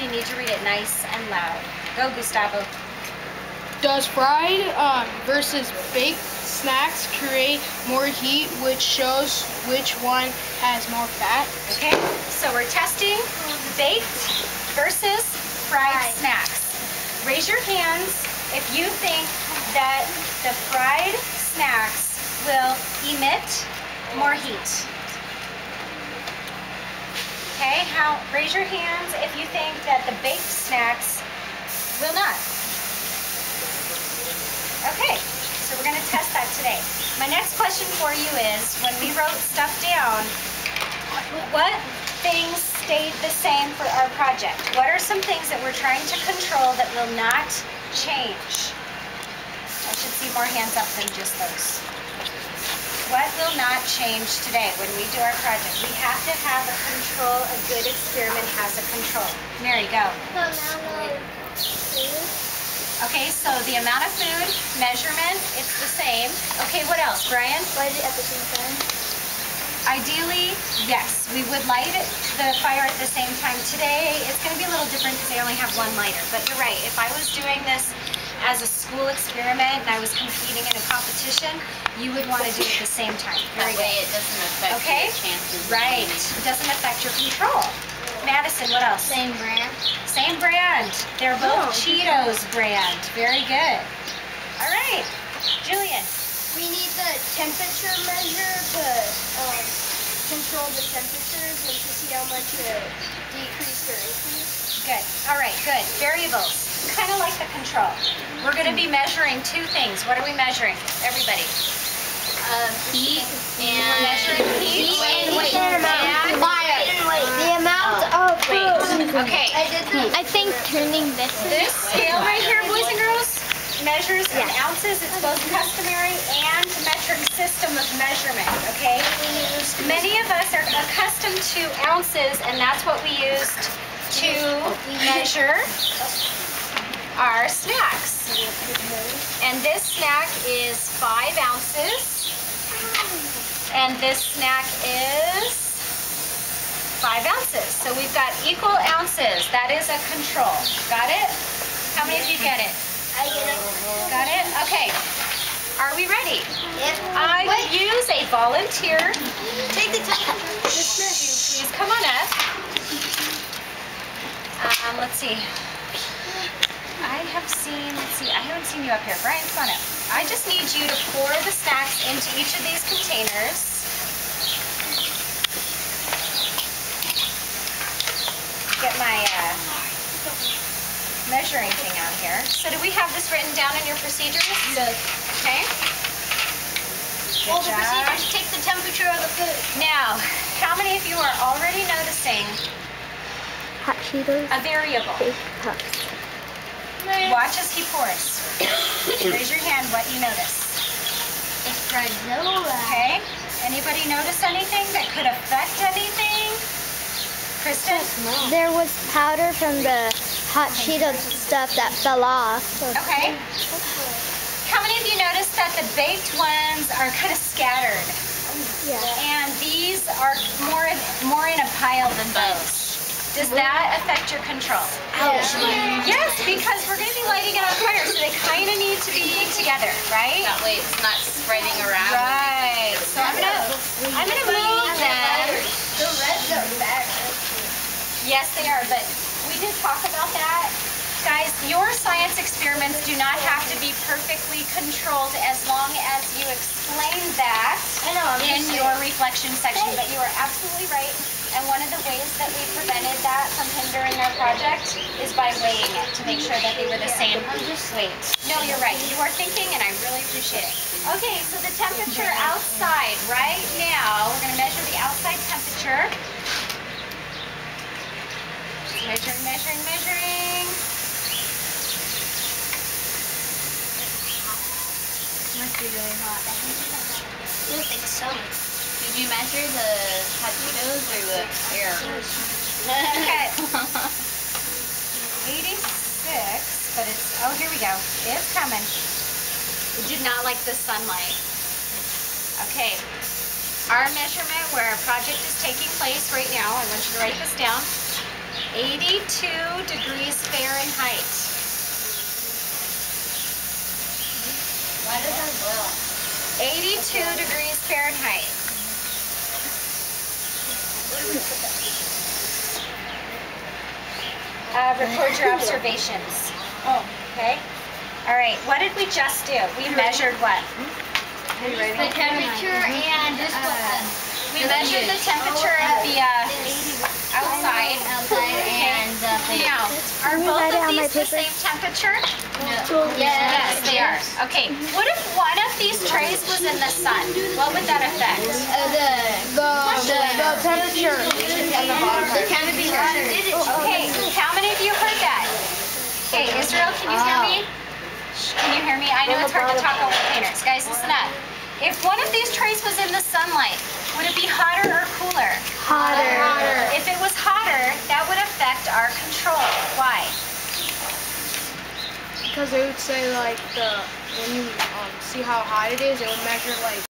you need to read it nice and loud. Go, Gustavo. Does fried versus baked snacks create more heat, which shows which one has more fat? Okay, so we're testing baked versus fried snacks. Raise your hands if you think that the fried snacks will emit more heat. Okay, raise your hands if you think that the baked snacks will not. Okay, so we're going to test that today. My next question for you is, when we wrote stuff down, what things stayed the same for our project? What are some things that we're trying to control that will not change? I should see more hands up than just those. What will not change today when we do our project? We have to have a control. A good experiment has a control. Mary, go. The amount of food. Okay, so the amount of food, measurement, it's the same. Okay, what else, Brian? Light it at the same time. Ideally, yes, we would light the fire at the same time. Today, it's going to be a little different because I only have one lighter. But you're right, if I was doing this as a school experiment and I was competing in a competition, you would want to do it at the same time. That way it doesn't affect your chances. Right, it doesn't affect your control. Madison, what else? Same brand. Same brand. They're both Cheetos brand. Very good. All right, Julian. We need the temperature measure to control the temperatures and to see how much it decreased or increased. Good. All right, good. Variables. Kind of like the control. We're going to be measuring two things. What are we measuring? Everybody. Heat and We're measuring heat and weight. The amount of food. Okay. I think turning this Scale right here, boys and girls, measures in ounces. It's both customary and metric system of measurement, okay? Many of us are accustomed to ounces, and that's what we used to measure our snacks. And this snack is 5 ounces, and this snack is 5 ounces. So we've got equal ounces. That is a control. Got it? How many of you get it? I get it. Got it? Okay. Are we ready? Yep. I would use a volunteer. Take the time. Please come on up. Let's see. I haven't seen you up here. Brian, come on up. I just need you to pour the snacks into each of these containers. Get my measuring thing out here. So do we have this written down in your procedures? Okay. All the procedures take the temperature of the food. Now, how many of you are already noticing Hot Cheetos. a variable? Cups. Watch as he pours. Raise your hand what you notice. It's granola. Okay. Anybody notice anything that could affect anything? Kristen? There was powder from the hot Cheetos stuff that fell off. Okay. How many of you noticed that the baked ones are kind of scattered? Yeah. And these are more in a pile than those. Does that affect your control? Ouch. Yes, because we're going to be lighting it on fire, so they kind of need to be together, right? that way it's not spreading around. Right. So I'm gonna move them. The reds are better. Yes, they are, but we did talk about that. Guys, your science experiments do not have to be perfectly controlled as long as you explain that in your reflection section. But you are absolutely right. And one of the ways that we prevented that from hindering our project is by weighing it to make sure that they were the same weight. No, you're right. You are thinking, and I really appreciate it. Okay, so the temperature outside right now, we're going to measure the outside temperature. Measuring, measuring, measuring. Must be really hot. I don't think so. Did you measure the hot Cheetos or the air? Okay. 86, but it's, oh, here we go. It's coming. It did not like the sunlight. Okay. Our measurement where our project is taking place right now, I want you to write this down, 82 degrees Fahrenheit. Why does that boil? 82 degrees Fahrenheit. Record your observations. Oh. Okay. All right. What did we just do? We measured what? The temperature and We measured the temperature at the outside. and Now, are both of these the same temperature? Yes, they are. Okay. What if one of these trays was in the sun? What would that affect? The temperature. Okay. How many of you heard that? Okay, Israel, can you hear me? Can you hear me? I know it's hard to talk over containers. Guys, listen up. If one of these trays was in the sunlight, would it be hotter or cooler? Hotter. If it was hotter, that would affect our control. Why? Because they would say like when you see how hot it is, it would measure like